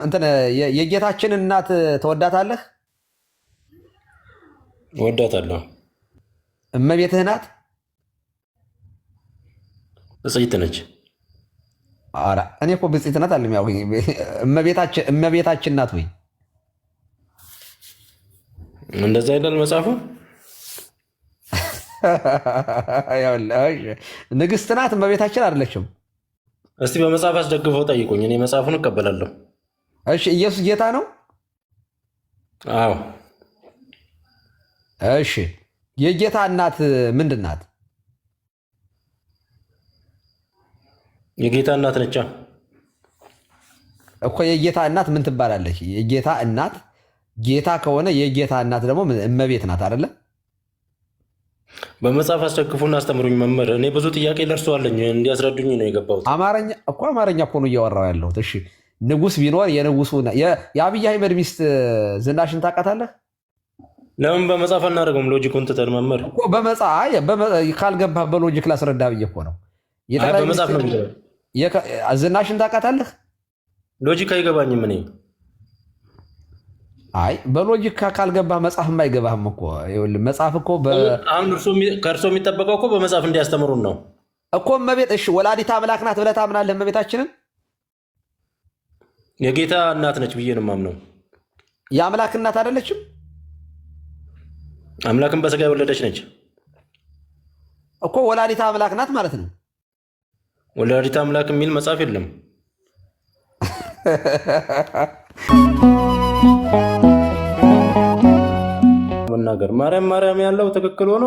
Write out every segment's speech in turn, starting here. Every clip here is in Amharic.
እንትን የጌታችንን እናት ተወዳታለህ? ወዳታለሁ። እመቤትህ ናት? ብፅዕት ነች። ኧረ እኔ እኮ ብፅዕት ናት አለም ያልኩኝ። እመቤታችን ናት ወይ? እንደዛ ይላል መጽሐፉ። ንግስት ናት፣ እመቤታችን አይደለችም። እስቲ በመጽሐፍ አስደግፈው ጠይቁኝ፣ እኔ መጽሐፉን እቀበላለሁ። እሺ ኢየሱስ ጌታ ነው? አዎ። እሺ የጌታ እናት ምንድን ናት? የጌታ እናት ነቻ እኮ። የጌታ እናት ምን ትባላለች? የጌታ እናት ጌታ ከሆነ የጌታ እናት ደግሞ እመቤት ናት አይደለ? በመጽሐፍ አስደግፉና አስተምሩኝ መምህር። እኔ ብዙ ጥያቄ ለእርሷለኝ እንዲያስረዱኝ ነው የገባሁት። አማርኛ እኮ ነው እያወራሁ ያለሁት። እሺ ንጉስ ቢኖር የንጉሱ የአብይ አህመድ ሚስት ዝናሽን ታውቃታለህ? ለምን በመጽሐፍ አናደርገውም? ሎጂኩን ትተን መምህር እኮ ካልገባህ በሎጂክ ላስረዳ ብዬ እኮ ነው። በመጽሐፍ ነው። ዝናሽን ታውቃታለህ? ሎጂክ አይገባኝም እኔ። አይ በሎጂክ ካልገባህ መጽሐፍም አይገባህም እኮ። መጽሐፍ እኮ አሁን ከእርሶ የሚጠበቀው እኮ በመጽሐፍ እንዲያስተምሩን ነው እኮ። እመቤት እሺ ወላዲተ አምላክ ናት ብለህ ታምናለህ? እመቤታችንን የጌታ እናት ነች ብዬ ነው የማምነው። የአምላክ እናት አይደለችም? አምላክን በስጋ የወለደች ነች እኮ። ወላዲተ አምላክ ናት ማለት ነው። ወላዲተ አምላክ የሚል መጽሐፍ የለም። መናገር ማርያም ያለው ትክክል ሆኖ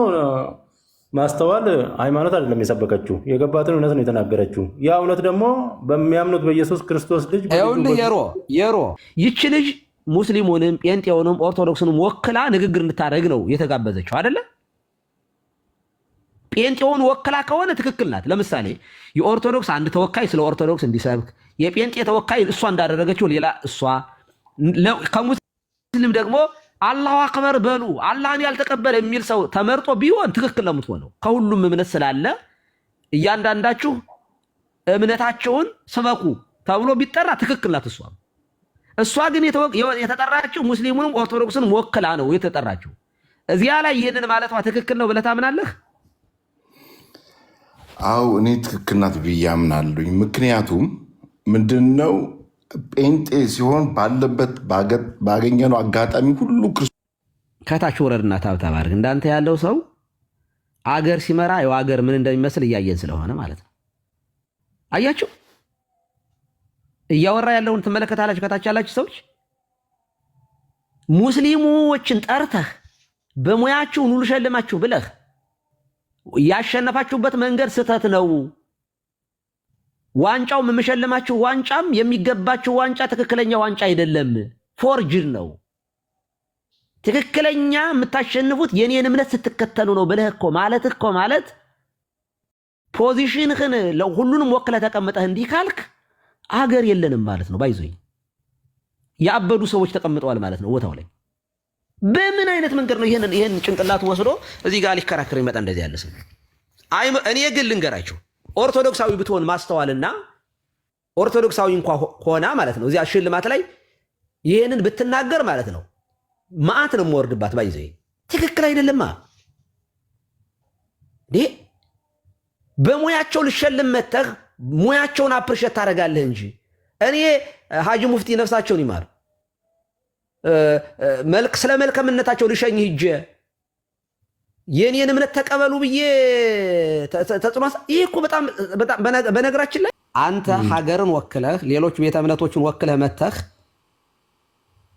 ማስተዋል ሃይማኖት አይደለም የሰበከችው፣ የገባትን እውነት ነው የተናገረችው። ያ እውነት ደግሞ በሚያምኑት በኢየሱስ ክርስቶስ ልጅ የሮ ይቺ ልጅ ሙስሊሙንም ጴንጤውንም ኦርቶዶክስንም ወክላ ንግግር እንድታደርግ ነው የተጋበዘችው አይደለ? ጴንጤውን ወክላ ከሆነ ትክክል ናት። ለምሳሌ የኦርቶዶክስ አንድ ተወካይ ስለ ኦርቶዶክስ እንዲሰብክ፣ የጴንጤ ተወካይ እሷ እንዳደረገችው ሌላ እሷ፣ ከሙስሊም ደግሞ አላሁ አክበር በሉ አላህን ያልተቀበለ የሚል ሰው ተመርጦ ቢሆን ትክክል ነው የምትሆነው። ከሁሉም እምነት ስላለ እያንዳንዳችሁ እምነታቸውን ስበኩ ተብሎ ቢጠራ ትክክል ናት እሷ። እሷ ግን የተጠራችው ሙስሊሙንም ኦርቶዶክስንም ወክላ ነው የተጠራችው። እዚያ ላይ ይህንን ማለቷ ትክክል ነው ብለህ ታምናለህ? አው እኔ ትክክል ናት ብዬ አምናለሁ። ምክንያቱም ምንድነው ጴንጤ ሲሆን ባለበት ባገኘነው አጋጣሚ ሁሉ ከታች ወረድና ታብታብ አድርግ። እንዳንተ ያለው ሰው አገር ሲመራ ያው አገር ምን እንደሚመስል እያየን ስለሆነ ማለት ነው። አያችሁ፣ እያወራ ያለውን ትመለከታላችሁ። ከታች ያላችሁ ሰዎች ሙስሊሞችን ጠርተህ በሙያችሁ ኑ ልሸልማችሁ ብለህ ያሸነፋችሁበት መንገድ ስህተት ነው። ዋንጫው የምሸልማችሁ ዋንጫም የሚገባችሁ ዋንጫ ትክክለኛ ዋንጫ አይደለም፣ ፎርጅድ ነው። ትክክለኛ የምታሸንፉት የኔን እምነት ስትከተሉ ነው ብለህ እኮ ማለት ፖዚሽንህን ሁሉንም ወክለህ ተቀምጠህ እንዲህ ካልክ አገር የለንም ማለት ነው። ባይዞኝ ያበዱ ሰዎች ተቀምጠዋል ማለት ነው ቦታው ላይ። በምን አይነት መንገድ ነው ይሄን ጭንቅላቱ ወስዶ እዚህ ጋር ሊከራከር ይመጣ? እንደዚህ ያለ ሰው እኔ ግን ልንገራችሁ፣ ኦርቶዶክሳዊ ብትሆን ማስተዋልና ኦርቶዶክሳዊ እንኳን ሆና ማለት ነው እዚያ ሽልማት ላይ ይሄንን ብትናገር ማለት ነው ማአት ነው የምወርድባት። ባይዘ ትክክል አይደለማ። በሙያቸው ልሸልም መተህ ሙያቸውን አፕሪሼት ታደርጋለህ እንጂ እኔ ሀጂ ሙፍቲ ነፍሳቸውን ይማር ስለ መልካምነታቸው ልሸኝ ሂጄ የኔን እምነት ተቀበሉ ብዬ ተጽዕኖ ይሄ እኮ በጣም በነገራችን ላይ አንተ ሀገርን ወክለህ ሌሎች ቤተ እምነቶችን ወክለህ መተህ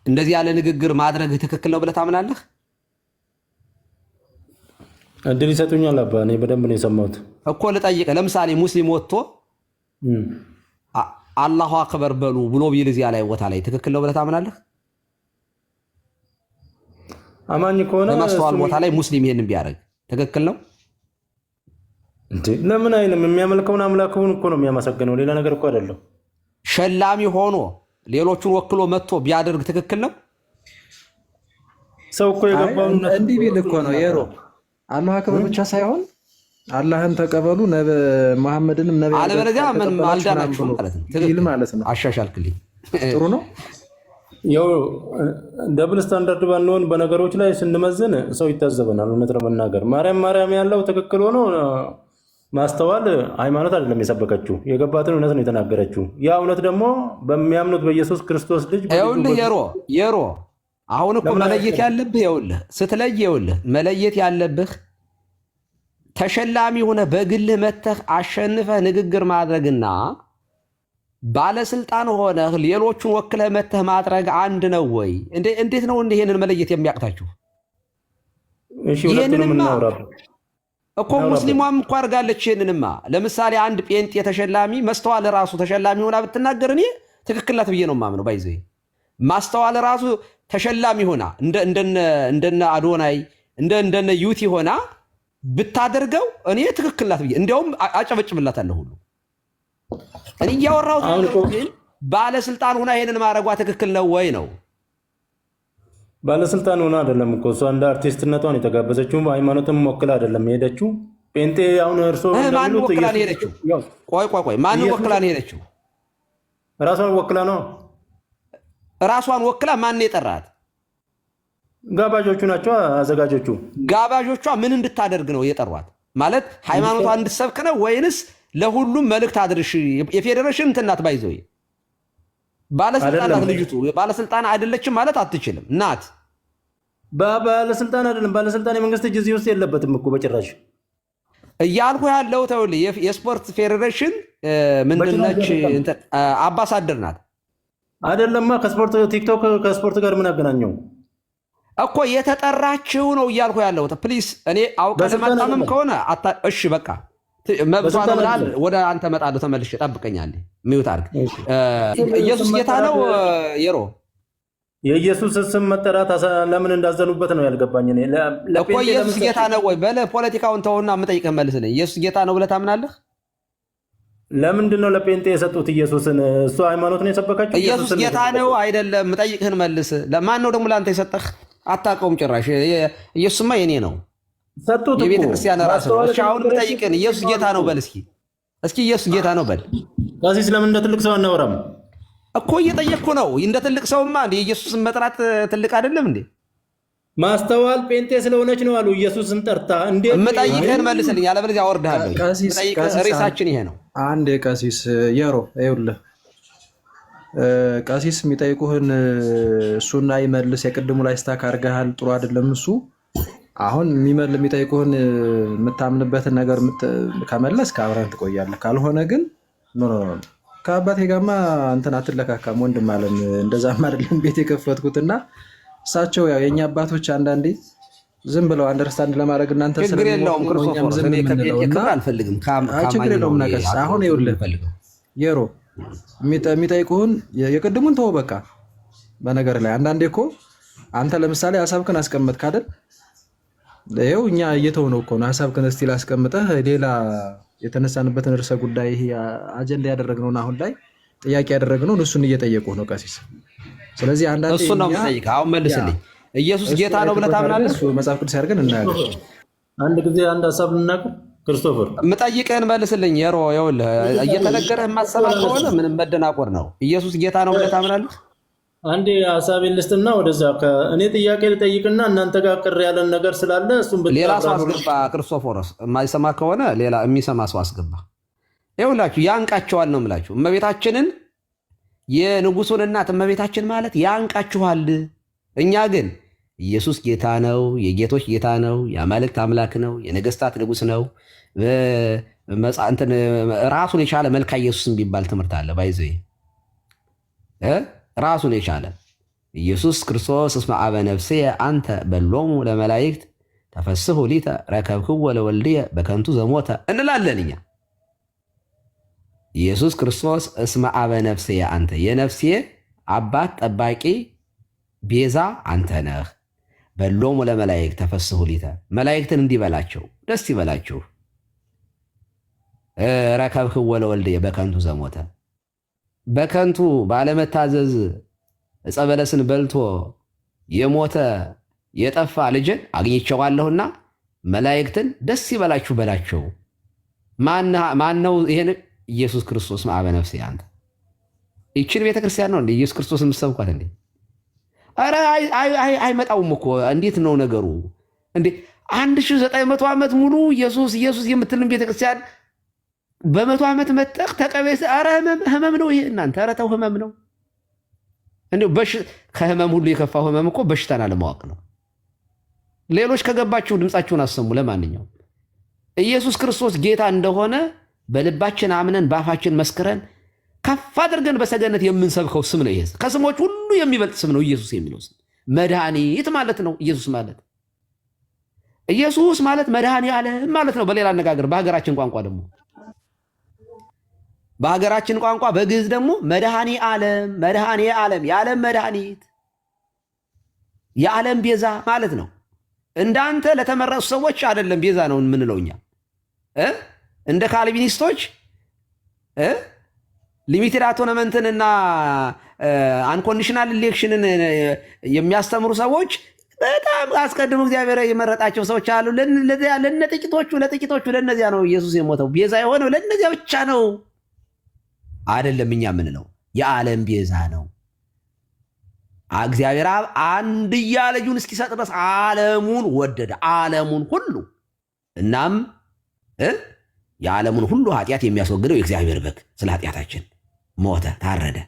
እንደዚህ ያለ ንግግር ማድረግ ትክክል ነው ብለህ ታምናለህ? እድል ይሰጡኛል አባ። እኔ በደንብ ነው የሰማሁት እኮ ልጠይቅህ። ለምሳሌ ሙስሊም ወጥቶ አላሁ አክበር በሉ ብሎ ቢል እዚያ ላይ ቦታ ላይ ትክክል ነው ብለህ ታምናለህ? አማኝ ከሆነ በማስተዋል ቦታ ላይ ሙስሊም ይሄንን ቢያደርግ ትክክል ነው እንዴ? ለምን አይልም? የሚያመልከውን አምላክውን እኮ ነው የሚያመሰግነው፣ ሌላ ነገር እኮ አይደለም። ሸላሚ ሆኖ ሌሎቹን ወክሎ መጥቶ ቢያደርግ ትክክል ነው? ሰው እኮ የገባው እንዲህ ቢል እኮ ነው የሮ አላህ አክበር ብቻ ሳይሆን አላህን ተቀበሉ መሐመድንም ነብይ አለበለዚያ ምን አልዳናችሁ ማለት ነው። ትክክል ማለት ነው። አሻሻልክልኝ ጥሩ ነው። ያው ደብል ስታንዳርድ ባንሆን በነገሮች ላይ ስንመዝን ሰው ይታዘበናል። እውነት ለመናገር ማርያም ያለው ትክክል ሆኖ ማስተዋል ሃይማኖት አይደለም የሰበከችው፣ የገባትን እውነት ነው የተናገረችው። ያ እውነት ደግሞ በሚያምኑት በኢየሱስ ክርስቶስ ልጅ ይኸውልህ የሮ አሁን እኮ መለየት ያለብህ ይኸውልህ መለየት ያለብህ ተሸላሚ ሆነ በግልህ መተህ አሸንፈህ ንግግር ማድረግና ባለስልጣን ሆነህ ሌሎቹን ወክለህ መተህ ማድረግ አንድ ነው ወይ? እንዴት ነው ይሄንን መለየት የሚያቅታችሁ? እሺ ሁለቱንም እናውራለን እኮ ሙስሊሟም እኮ አድርጋለች። ይሄንንማ ለምሳሌ አንድ ጴንጤ ተሸላሚ ማስተዋል ራሱ ተሸላሚ ሆና ብትናገር እኔ ትክክል ናት ብዬ ነው የማምነው። ባይዘ ማስተዋል ራሱ ተሸላሚ ሆና እንደነ አዶናይ እንደነ ዩቲ ሆና ብታደርገው እኔ ትክክል ናት ብዬ እንዲያውም አጨበጭብላታለሁ ሁሉ። እኔ እያወራሁት ግን ባለስልጣን ሆና ይሄንን ማድረጓ ትክክል ነው ወይ ነው? ባለስልጣን ሆና አይደለም እኮ እሷ እንደ አርቲስትነቷን የተጋበዘችው ሃይማኖትም ወክላ አይደለም የሄደችው። ጴንጤ አሁን እርሶ ማን ወክላ ነው የሄደችው? ቆይ ማን ወክላ ነው የሄደችው? ራሷን ወክላ ነው። ራሷን ወክላ ማን የጠራት? ጋባዦቹ ናቸው አዘጋጆቹ። ጋባዦቿ ምን እንድታደርግ ነው የጠሯት? ማለት ሃይማኖቷን እንድትሰብክ ነው ወይንስ ለሁሉም መልእክት አድርሽ? የፌዴሬሽን እንትን ናት ባይዘው ባለስልጣን ናት ልጅቱ። ባለስልጣን አይደለችም ማለት አትችልም። ናት ባለስልጣን አይደለም። ባለስልጣን የመንግስት እጅ እዚህ ውስጥ የለበትም እኮ በጭራሽ እያልኩ ያለው ተውልህ። የስፖርት ፌዴሬሽን ምንድነች? አምባሳደር ናት አይደለማ። ከስፖርት ቲክቶክ ከስፖርት ጋር ምን አገናኘው እኮ? የተጠራችው ነው እያልኩ ያለው። ፕሊስ እኔ አውቀህ ለማጣመም ከሆነ እሺ በቃ መብቷ ነው ብለሃል። ወደ አንተ እመጣለሁ ተመልሼ ጠብቀኛለህ። ሚውት አድርግ። ኢየሱስ ጌታ ነው። የሮ የኢየሱስ ስም መጠራት ለምን እንዳዘኑበት ነው ያልገባኝ እኮ። ኢየሱስ ጌታ ነው ወይ በለ። ፖለቲካውን ተውና የምጠይቅህ መልስልኝ። ኢየሱስ ጌታ ነው ብለህ ታምናለህ? ለምንድን ነው ለጴንጤ የሰጡት ኢየሱስን? እሱ ሃይማኖት ነው የሰበካቸው። ኢየሱስ ጌታ ነው አይደለም? የምጠይቅህን መልስ። ለማን ነው ደግሞ ለአንተ የሰጠህ? አታውቀውም ጭራሽ። ኢየሱስማ የኔ ነው ሰጡት። የቤተ ክርስቲያን ራስ ነው። እሺ አሁን የምጠይቅህን ኢየሱስ ጌታ ነው በል እስኪ ኢየሱስ ጌታ ነው በል። ከዚህ ለምን እንደ ትልቅ ሰው አናወራም እኮ? እየጠየቅኩ ነው። እንደ ትልቅ ሰውማ እንደ ኢየሱስን መጥራት ትልቅ አይደለም እንዴ? ማስተዋል ጴንጤ ስለሆነች ነው አሉ። ኢየሱስን ጠርታ እንዴት? የምጠይቅህን መልስልኝ፣ አለበለዚያ አወርድሃለሁ። ሬሳችን ይሄ ነው። አንድ ቀሲስ የሮ ይኸውልህ፣ ቀሲስ የሚጠይቁህን እሱና ይመልስ። የቅድሙ ላይ ስታክ አድርገሃል፣ ጥሩ አይደለም እሱ። አሁን የሚጠይቁህን የምታምንበትን ነገር ከመለስ ከአብረን ትቆያለህ። ካልሆነ ግን ከአባቴ ጋማ እንትን አትለካካም ወንድም አለን። እንደዛም አይደለም ቤት የከፈትኩትና እሳቸው ያው የእኛ አባቶች አንዳንዴ ዝም ብለው አንደርስታንድ ለማድረግ እናንተ ችግር የለውም። ክርስቶፎር አልፈልግም። ችግር የለውም። ነቀስ አሁን ይኸውልህ የሮ የሚጠይቁህን የቅድሙን ተወው በቃ። በነገር ላይ አንዳንዴ እኮ አንተ ለምሳሌ ሀሳብክን አስቀመጥክ አይደል? ይኸው እኛ እየተው ነው እኮ ነው ሀሳብክን እስቲል አስቀምጠህ ሌላ የተነሳንበትን ርዕሰ ጉዳይ ይሄ አጀንዳ ያደረግነውን አሁን ላይ ጥያቄ ያደረግነውን እሱን እየጠየቁህ ነው ቀሲስ። ስለዚህ አንዳንዴ እሱን ነው የምጠይቅህ። አሁን መልስልኝ። ኢየሱስ ጌታ ነው ብለህ ታምናለህ? እሱ መጽሐፍ ቅዱስ ያደርገን እናያለን። አንድ ጊዜ አንድ ሀሳብ ልናገር ክርስቶፈር፣ የምጠይቅህን መልስልኝ። የሮ ይኸውልህ እየተነገረህ የማትሰማ ከሆነ ምንም መደናቆር ነው። ኢየሱስ ጌታ ነው ብለህ ታምናለህ? አንዴ ሀሳቤን ልስጥና ወደዛ እኔ ጥያቄ ልጠይቅና እናንተ ጋር ቅር ያለን ነገር ስላለ እሱም ሌላ ሰው አስገባ። ክርስቶፎሮስ የማይሰማ ከሆነ ሌላ የሚሰማ ሰው አስገባ። ይኸውላችሁ ያንቃቸዋል ነው የምላችሁ። እመቤታችንን የንጉሱን እናት እመቤታችን ማለት ያንቃችኋል። እኛ ግን ኢየሱስ ጌታ ነው፣ የጌቶች ጌታ ነው፣ የአማልክት አምላክ ነው፣ የነገስታት ንጉስ ነው። ራሱን የቻለ መልካ ኢየሱስ የሚባል ትምህርት አለ። ባይዘ ራሱን የቻለ ኢየሱስ ክርስቶስ እስመ አበ ነፍሴ አንተ በሎሙ ለመላእክት ተፈስሑ ሊተ ረከብክዎ ለወልድየ በከንቱ ዘሞተ እንላለን እኛ። ኢየሱስ ክርስቶስ እስመ አበ ነፍሴ አንተ የነፍሴ አባት ጠባቂ ቤዛ አንተ ነህ። በሎሙ ለመላእክት ተፈስሑ ሊተ መላእክትን እንዲበላቸው ደስ ይበላችሁ። ረከብክዎ ለወልድየ በከንቱ ዘሞተ በከንቱ ባለመታዘዝ ዕፀ በለስን በልቶ የሞተ የጠፋ ልጅን አግኝቼዋለሁና መላእክትን ደስ ይበላችሁ በላቸው። ማን ነው ይሄን? ኢየሱስ ክርስቶስ አበ ነፍሴ አንተ ይችን ቤተክርስቲያን ነው እንዴ ኢየሱስ ክርስቶስ የምትሰብኳት እንዴ? ኧረ አይመጣውም እኮ። እንዴት ነው ነገሩ እንዴ? 1900 ዓመት ሙሉ ኢየሱስ ኢየሱስ የምትልን ቤተክርስቲያን በ100 ዓመት መጠቅ ተቀበስ። ኧረ ህመም ነው ይሄ እናንተ። ኧረ ተው ህመም ነው እንዴ? ከህመም ሁሉ የከፋው ህመም እኮ በሽታን አለማወቅ ነው። ሌሎች ከገባችሁ ድምፃችሁን አሰሙ። ለማንኛውም ኢየሱስ ክርስቶስ ጌታ እንደሆነ በልባችን አምነን በአፋችን መስክረን ከፍ አድርገን በሰገነት የምንሰብከው ስም ነው። ይሄ ከስሞች ሁሉ የሚበልጥ ስም ነው ኢየሱስ የሚለው ስም። መድኃኒት ማለት ነው ኢየሱስ ማለት። ኢየሱስ ማለት መድኃኒ ዓለም ማለት ነው በሌላ አነጋገር። በሀገራችን ቋንቋ ደግሞ በሀገራችን ቋንቋ በግዕዝ ደግሞ መድኃኒ ዓለም፣ መድኃኒ ዓለም፣ የዓለም መድኃኒት፣ የዓለም ቤዛ ማለት ነው። እንዳንተ ለተመረጡ ሰዎች አይደለም ቤዛ ነው የምንለው እኛ እንደ ካልቪኒስቶች ሊሚትድ አቶነመንትንና አንኮንዲሽናል ኢሌክሽንን የሚያስተምሩ ሰዎች በጣም አስቀድሞ እግዚአብሔር የመረጣቸው ሰዎች አሉ። ለጥቂቶቹ ለነዚያ ነው ኢየሱስ የሞተው። ቤዛ የሆነው ለነዚያ ብቻ ነው አይደለም። እኛ የምንለው የዓለም ቤዛ ነው። እግዚአብሔር አብ አንድያ ልጁን እስኪሰጥ ድረስ ዓለሙን ወደደ፣ ዓለሙን ሁሉ። እናም የዓለሙን ሁሉ ኃጢአት የሚያስወግደው የእግዚአብሔር በግ ስለ ኃጢአታችን ሞተ፣ ታረደ።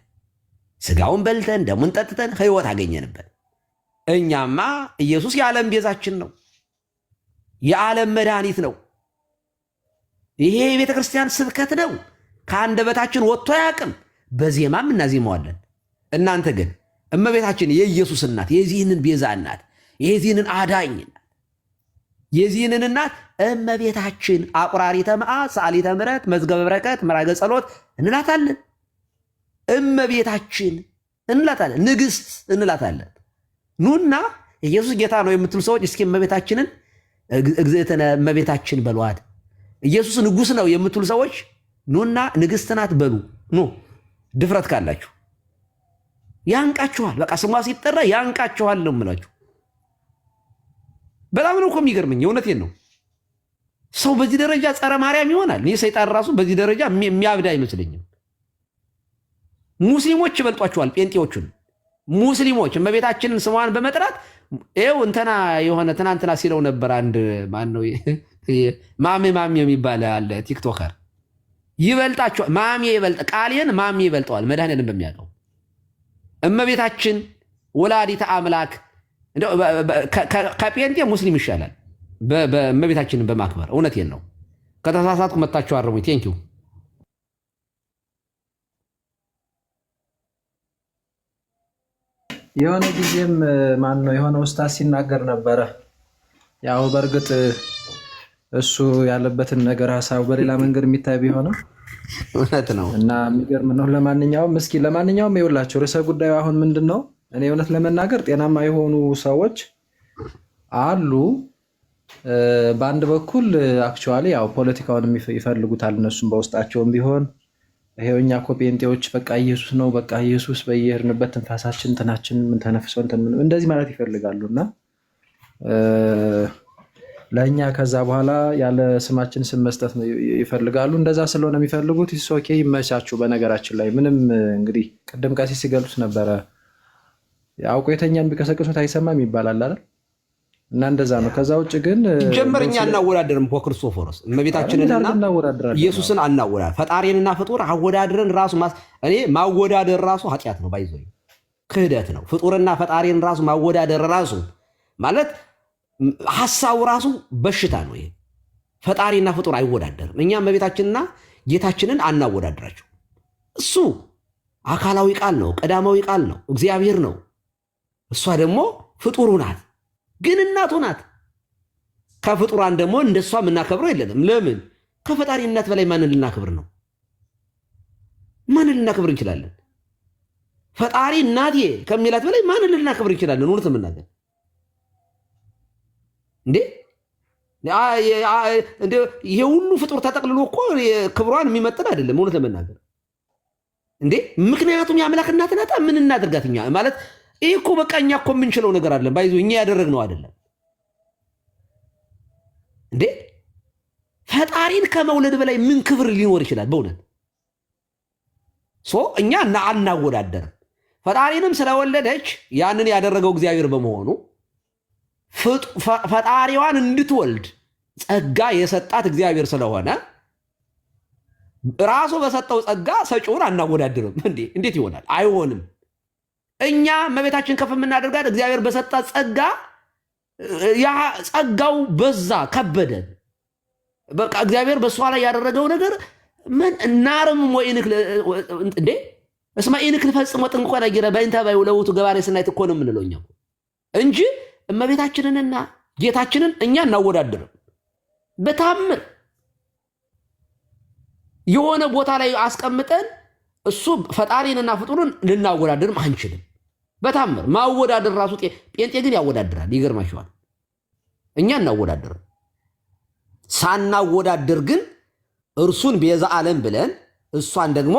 ስጋውን በልተን ደሙን ጠጥተን ሕይወት አገኘንበት። እኛማ ኢየሱስ የዓለም ቤዛችን ነው፣ የዓለም መድኃኒት ነው። ይሄ የቤተ ክርስቲያን ስብከት ነው። ከአንደበታችን ወጥቶ አያውቅም። በዜማም እናዜማዋለን። እናንተ ግን እመቤታችን የኢየሱስ እናት፣ የዚህንን ቤዛ እናት፣ የዚህንን አዳኝ እናት፣ የዚህንን እናት እመቤታችን አቁራሪተ መዓት፣ ሰዓሊተ ምሕረት፣ መዝገበ በረከት፣ መራገ ጸሎት እንላታለን። እመቤታችን እንላታለን። ንግሥት እንላታለን። ኑና ኢየሱስ ጌታ ነው የምትሉ ሰዎች እስኪ እመቤታችንን እግዝእትነ እመቤታችን በሏት። ኢየሱስ ንጉሥ ነው የምትሉ ሰዎች ኑና ንግሥት ናት በሉ። ኑ ድፍረት ካላችሁ ያንቃችኋል። በቃ ስሟ ሲጠራ ያንቃችኋል ነው የምላችሁ። በጣም ነው እኮ የሚገርመኝ። የእውነቴን ነው። ሰው በዚህ ደረጃ ጸረ ማርያም ይሆናል? እኔ ሰይጣን ራሱ በዚህ ደረጃ የሚያብድ አይመስለኝም። ሙስሊሞች ይበልጧቸዋል ጴንጤዎቹን። ሙስሊሞች እመቤታችንን ስሟን በመጥራት ይኸው እንትና የሆነ ትናንትና ሲለው ነበር አንድ ማነው ማሜ የሚባል አለ ቲክቶከር። ይበልጣቸዋል። ማሜ ይበልጥ ቃሌን ማሜ ይበልጠዋል መድኃኒዓለም በሚያውቀው። እመቤታችን ወላዲተ አምላክ ከጴንጤ ሙስሊም ይሻላል በእመቤታችንን በማክበር። እውነቴን ነው። ከተሳሳትኩ መታችሁ አረሙኝ። ቴንኪው። የሆነ ጊዜም ማን ነው የሆነ ኡስታዝ ሲናገር ነበረ። ያው በእርግጥ እሱ ያለበትን ነገር ሀሳቡ በሌላ መንገድ የሚታይ ቢሆንም እውነት ነው እና የሚገርም ነው። ለማንኛውም ይኸውላችሁ ርዕሰ ጉዳዩ አሁን ምንድን ነው? እኔ እውነት ለመናገር ጤናማ የሆኑ ሰዎች አሉ። በአንድ በኩል አክቹዋሊ ያው ፖለቲካውን ይፈልጉታል እነሱም በውስጣቸውም ቢሆን ይሄው እኛ እኮ ጴንጤዎች በቃ ኢየሱስ ነው በቃ ኢየሱስ በየሄድንበት ትንፋሳችን እንትናችን ምን ተነፍሰው እንደዚህ ማለት ይፈልጋሉ እና ለእኛ ከዛ በኋላ ያለ ስማችን ስም መስጠት ይፈልጋሉ። እንደዛ ስለሆነ የሚፈልጉት ኦኬ ይመቻችሁ። በነገራችን ላይ ምንም እንግዲህ ቅድም ቀሲስ ሲገልጹት ነበረ አውቆ የተኛን ቢቀሰቅሱት አይሰማም ይባላል አይደል? እና እንደዛ ነው። ከዛ ውጭ ግን ጀመር እኛ እናወዳደርም እኮ ክርስቶፎሮስ እመቤታችንንና ኢየሱስን አናወዳደር። ፈጣሪንና ፍጡር አወዳድረን ራሱ እኔ ማወዳደር ራሱ ኃጢአት ነው፣ ባይዞ ክህደት ነው። ፍጡርና ፈጣሪን ራሱ ማወዳደር ራሱ ማለት ሐሳቡ ራሱ በሽታ ነው። ይሄ ፈጣሪና ፍጡር አይወዳደርም። እኛ እመቤታችንና ጌታችንን አናወዳድራቸው። እሱ አካላዊ ቃል ነው፣ ቀዳማዊ ቃል ነው፣ እግዚአብሔር ነው። እሷ ደግሞ ፍጡሩ ናት፣ ግን እናቱ ናት። ከፍጡራን ደግሞ እንደሷ የምናከብረው የለንም። ለምን? ከፈጣሪ እናት በላይ ማንን ልናከብር ነው? ማንን ልናከብር እንችላለን? ፈጣሪ እናቴ ከሚላት በላይ ማንን ልናከብር እንችላለን? እውነት የምናገር እንዴ ይሄ ሁሉ ፍጡር ተጠቅልሎ እኮ ክብሯን የሚመጥን አይደለም። እውነት ለመናገር እንዴ ምክንያቱም የአምላክ እናት ናት። ምን እናደርጋት እኛ? ማለት ይሄ እኮ በቃ እኛ እኮ የምንችለው ነገር አይደለም። ባይዞ እኛ ያደረግነው አይደለም እንዴ። ፈጣሪን ከመውለድ በላይ ምን ክብር ሊኖር ይችላል? በእውነት እኛ አናወዳደርም። ፈጣሪንም ስለወለደች ያንን ያደረገው እግዚአብሔር በመሆኑ ፈጣሪዋን እንድትወልድ ጸጋ የሰጣት እግዚአብሔር ስለሆነ ራሱ በሰጠው ጸጋ ሰጪውን አናወዳድርም። እንዴት ይሆናል? አይሆንም። እኛ እመቤታችን ከፍ የምናደርጋት እግዚአብሔር በሰጣት ጸጋ፣ ያ ጸጋው በዛ ከበደን። በቃ እግዚአብሔር በእሷ ላይ ያደረገው ነገር ምን እናርም እንዴ እስማ ኢንክል ፈጽሞ ጥንቆ ነገረ በእንተ ባይ ለውቱ ገባሬ ስናይት እኮ ነው የምንለው እኛ እንጂ እመቤታችንንና ጌታችንን እኛ እናወዳድርም። በታምር የሆነ ቦታ ላይ አስቀምጠን እሱ ፈጣሪንና ፍጡርን ልናወዳድርም አንችልም። በታምር ማወዳደር ራሱ ጴንጤ ግን ያወዳድራል። ይገርማችኋል። እኛ እናወዳድርም። ሳናወዳድር ግን እርሱን ቤዛ ዓለም ብለን እሷን ደግሞ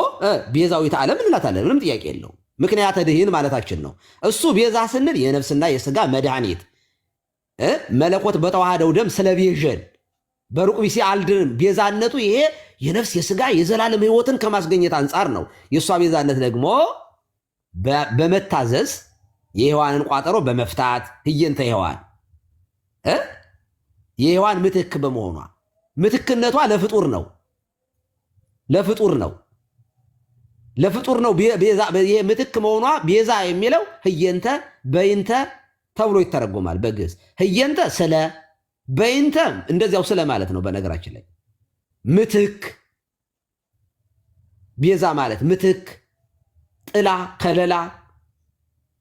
ቤዛዊት ዓለም እንላታለን። ምንም ጥያቄ የለውም። ምክንያተ ድኅን ማለታችን ነው። እሱ ቤዛ ስንል የነፍስና የሥጋ መድኃኒት መለኮት በተዋህደው ደም ስለቤዠን በሩቅ ቢሲ አልድንም። ቤዛነቱ ይሄ የነፍስ የሥጋ የዘላለም ሕይወትን ከማስገኘት አንጻር ነው። የእሷ ቤዛነት ደግሞ በመታዘዝ የሔዋንን ቋጠሮ በመፍታት ህየንተ ሔዋን የሔዋን ምትክ በመሆኗ ምትክነቷ ለፍጡር ነው። ለፍጡር ነው ምትክ መሆኗ ቤዛ የሚለው ህየንተ በይንተ ተብሎ ይተረጎማል በግዕዝ። ህየንተ ስለ፣ በይንተ እንደዚያው ስለ ማለት ነው። በነገራችን ላይ ምትክ ቤዛ ማለት ምትክ፣ ጥላ፣ ከለላ፣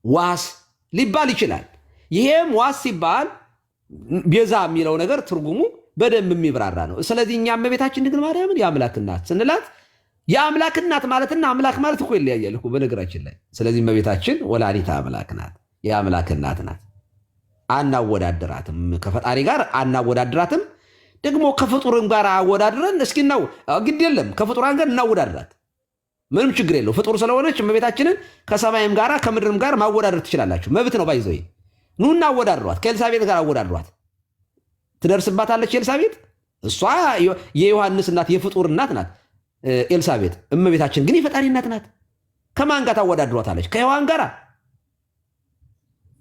ዋስ ሊባል ይችላል። ይሄም ዋስ ሲባል ቤዛ የሚለው ነገር ትርጉሙ በደንብ የሚብራራ ነው። ስለዚህ እኛ እመቤታችን ድንግል ማርያምን የአምላክ እናት ስንላት የአምላክ እናት ማለትና አምላክ ማለት እኮ ይለያያል እኮ በነገራችን ላይ። ስለዚህ እመቤታችን ወላዲተ አምላክ ናት፣ የአምላክ እናት ናት። አናወዳድራትም፣ ከፈጣሪ ጋር አናወዳድራትም። ደግሞ ከፍጡርም ጋር አወዳድረን እስኪ ነው ግድ የለም ከፍጡራን ጋር እናወዳድራት፣ ምንም ችግር የለው። ፍጡር ስለሆነች እመቤታችንን ከሰማይም ጋር ከምድርም ጋር ማወዳደር ትችላላችሁ፣ መብት ነው። ባይዘው ኑ እናወዳድሯት፣ ከኤልሳቤጥ ጋር አወዳድሯት። ትደርስባታለች ኤልሳቤጥ። እሷ የዮሐንስ እናት የፍጡር እናት ናት ኤልሳቤጥ። እመቤታችን ግን የፈጣሪ እናት ናት። ከማን ጋር ታወዳድሯታለች? ከሔዋን ጋር።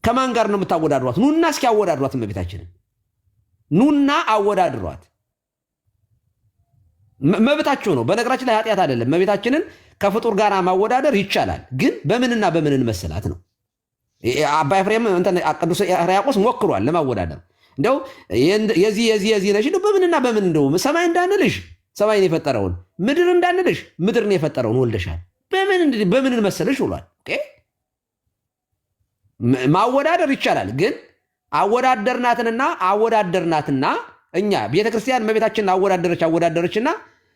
ከማን ጋር ነው የምታወዳድሯት? ኑና እስኪ አወዳድሯት እመቤታችንን፣ ኑና አወዳድሯት። መብታችሁ ነው። በነገራችን ላይ ኃጢአት አይደለም። እመቤታችንን ከፍጡር ጋር ማወዳደር ይቻላል። ግን በምንና በምን እንመስላት ነው። አባ ኤፍሬም ቅዱስ ሕርያቆስ ሞክሯል ለማወዳደር። እንደው የዚህ ነሽ በምንና በምን እንደው ሰማይ እንዳንልሽ ሰማይን የፈጠረውን ምድር እንዳንልሽ ምድርን የፈጠረውን ወልደሻል፣ በምን እንመስልሽ ብሏል። ማወዳደር ይቻላል። ግን አወዳደርናትና እኛ ቤተክርስቲያን እመቤታችንን አወዳደረችና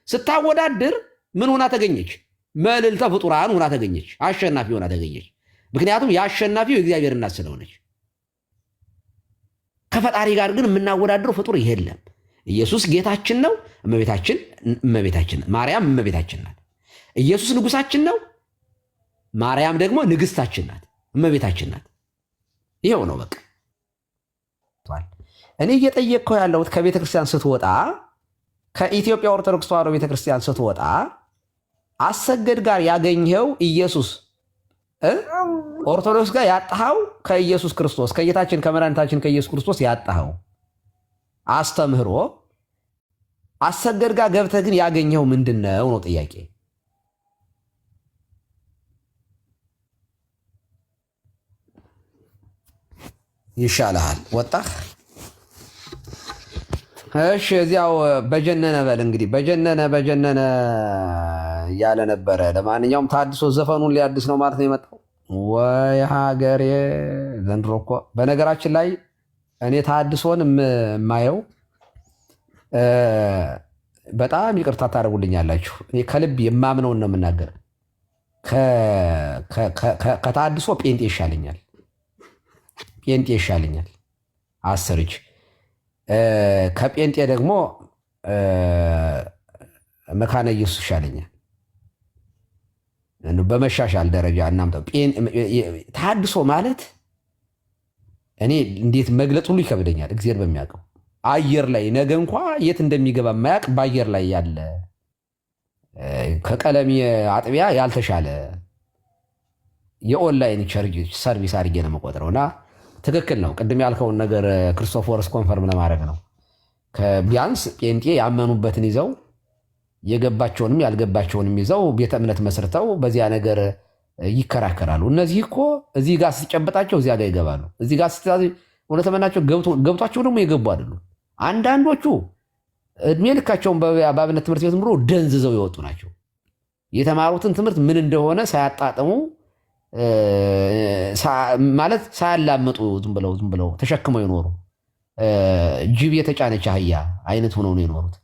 ስታወዳድር ምን ሆና ተገኘች? መልዕልተ ፍጡራን ሆና ተገኘች። አሸናፊ ሆና ተገኘች። ምክንያቱም የአሸናፊው የእግዚአብሔር እናት ስለሆነች። ከፈጣሪ ጋር ግን የምናወዳድረው ፍጡር የለም። ኢየሱስ ጌታችን ነው፣ እመቤታችን ማርያም እመቤታችን ናት። ኢየሱስ ንጉሳችን ነው፣ ማርያም ደግሞ ንግስታችን ናት፣ እመቤታችን ናት። ይሄው ነው በቃ። እኔ እየጠየቅከው ያለሁት ከቤተክርስቲያን ስትወጣ፣ ከኢትዮጵያ ኦርቶዶክስ ተዋሕዶ ቤተክርስቲያን ስትወጣ አሰገድ ጋር ያገኘው ኢየሱስ ኦርቶዶክስ ጋር ያጣኸው ከኢየሱስ ክርስቶስ ከጌታችን ከመድኃኒታችን ከኢየሱስ ክርስቶስ ያጣኸው አስተምህሮ አሰገድ ጋር ገብተህ ግን ያገኘው ምንድነው ነው ጥያቄ። ይሻልሃል ወጣህ። እሺ እዚያው በጀነነ በል እንግዲህ በጀነነ እያለ ነበረ። ለማንኛውም ታድሶ ዘፈኑን ሊያድስ ነው ማለት ነው የመጣው። ወይ ሀገሬ ዘንድሮ እኮ በነገራችን ላይ እኔ ታድሶን የማየው በጣም ይቅርታ ታደርጉልኛላችሁ፣ እኔ ከልብ የማምነውን ነው የምናገር። ከታድሶ ጴንጤ ይሻለኛል አስርች። ከጴንጤ ደግሞ መካነ ኢየሱስ ይሻለኛል። በመሻሻል ደረጃ እናምጠው። ታድሶ ማለት እኔ እንዴት መግለጽ ሁሉ ይከብደኛል። እግዚአብሔር በሚያውቀው አየር ላይ ነገ እንኳ የት እንደሚገባ የማያውቅ በአየር ላይ ያለ ከቀለሚ አጥቢያ ያልተሻለ የኦንላይን ቸርች ሰርቪስ አድርጌ ነው የምቆጥረው። እና ትክክል ነው። ቅድም ያልከውን ነገር ክርስቶፎርስ ኮንፈርም ለማድረግ ነው። ቢያንስ ጴንጤ ያመኑበትን ይዘው የገባቸውንም ያልገባቸውንም ይዘው ቤተ እምነት መስርተው በዚያ ነገር ይከራከራሉ። እነዚህ እኮ እዚህ ጋር ስትጨበጣቸው እዚያ ጋር ይገባሉ። እዚህ ጋር እውነት መናቸው ገብቷቸው ደግሞ የገቡ አይደሉም። አንዳንዶቹ እድሜ ልካቸውን በአብነት ትምህርት ቤት ምሮ ደንዝዘው የወጡ ናቸው። የተማሩትን ትምህርት ምን እንደሆነ ሳያጣጥሙ ማለት ሳያላምጡ ዝም ብለው ተሸክመው የኖሩ ጅብ የተጫነች አህያ አይነት ሆነው ነው የኖሩት።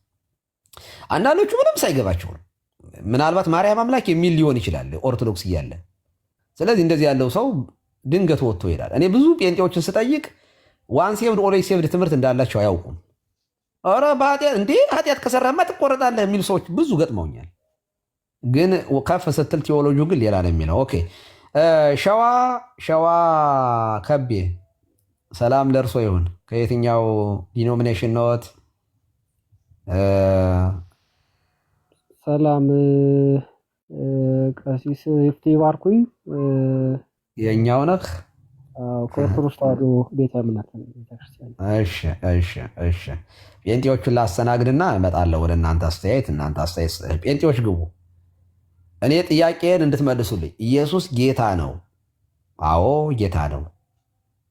አንዳንዶቹ ምንም ሳይገባቸው ነው። ምናልባት ማርያም አምላክ የሚል ሊሆን ይችላል ኦርቶዶክስ እያለ። ስለዚህ እንደዚህ ያለው ሰው ድንገት ወጥቶ ይሄዳል። እኔ ብዙ ጴንጤዎችን ስጠይቅ ዋን ሴቭድ ኦልዌይስ ሴቭድ ትምህርት እንዳላቸው አያውቁም። ኧረ ኃጢአት ከሰራማ ትቆረጣለህ የሚሉ ሰዎች ብዙ ገጥመውኛል። ግን ከፍ ስትል ቴዎሎጂ ግን ሌላ ነው የሚለው። ኦኬ ሸዋ ከቤ ሰላም ለእርሶ ይሁን። ከየትኛው ዲኖሚኔሽን ነዎት? ሰላም ቀሲስ ይፍቴ ባርኩኝ። የኛው ነህ? ከኦርቶዶክስ ተዋሕዶ ቤተ እምነት ቤተክርስቲያን። እሺ ጴንጤዎቹን ላስተናግድና እመጣለሁ ወደ እናንተ አስተያየት። እናንተ አስተያየት ጴንጤዎች ግቡ። እኔ ጥያቄን እንድትመልሱልኝ። ኢየሱስ ጌታ ነው? አዎ ጌታ ነው።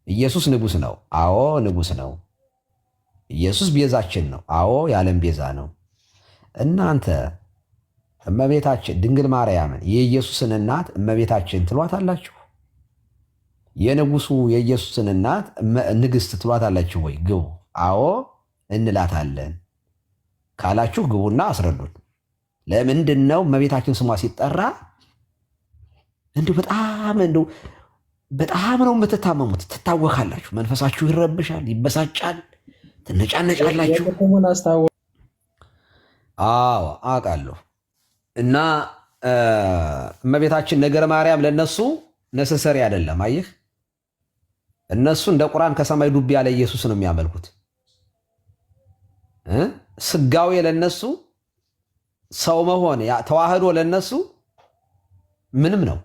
ኢየሱስ ንጉሥ ነው? አዎ ንጉሥ ነው። ኢየሱስ ቤዛችን ነው? አዎ የዓለም ቤዛ ነው። እናንተ እመቤታችን ድንግል ማርያምን የኢየሱስን እናት እመቤታችን ትሏታላችሁ? የንጉሱ የኢየሱስን እናት ንግሥት ትሏታላችሁ ወይ? ግቡ። አዎ እንላታለን ካላችሁ ግቡና አስረዱን። ለምንድን ነው እመቤታችን ስሟ ሲጠራ በጣም ነው የምትታመሙት? ትታወካላችሁ፣ መንፈሳችሁ ይረብሻል፣ ይበሳጫል፣ ትነጫነጫላችሁ። አዎ አውቃለሁ። እና እመቤታችን ነገረ ማርያም ለነሱ ነሰሰሪ አይደለም። አየህ፣ እነሱ እንደ ቁርአን ከሰማይ ዱብ ያለ ኢየሱስ ነው የሚያመልኩት። ስጋዌ ለነሱ ሰው መሆን ተዋህዶ ለነሱ ምንም ነው።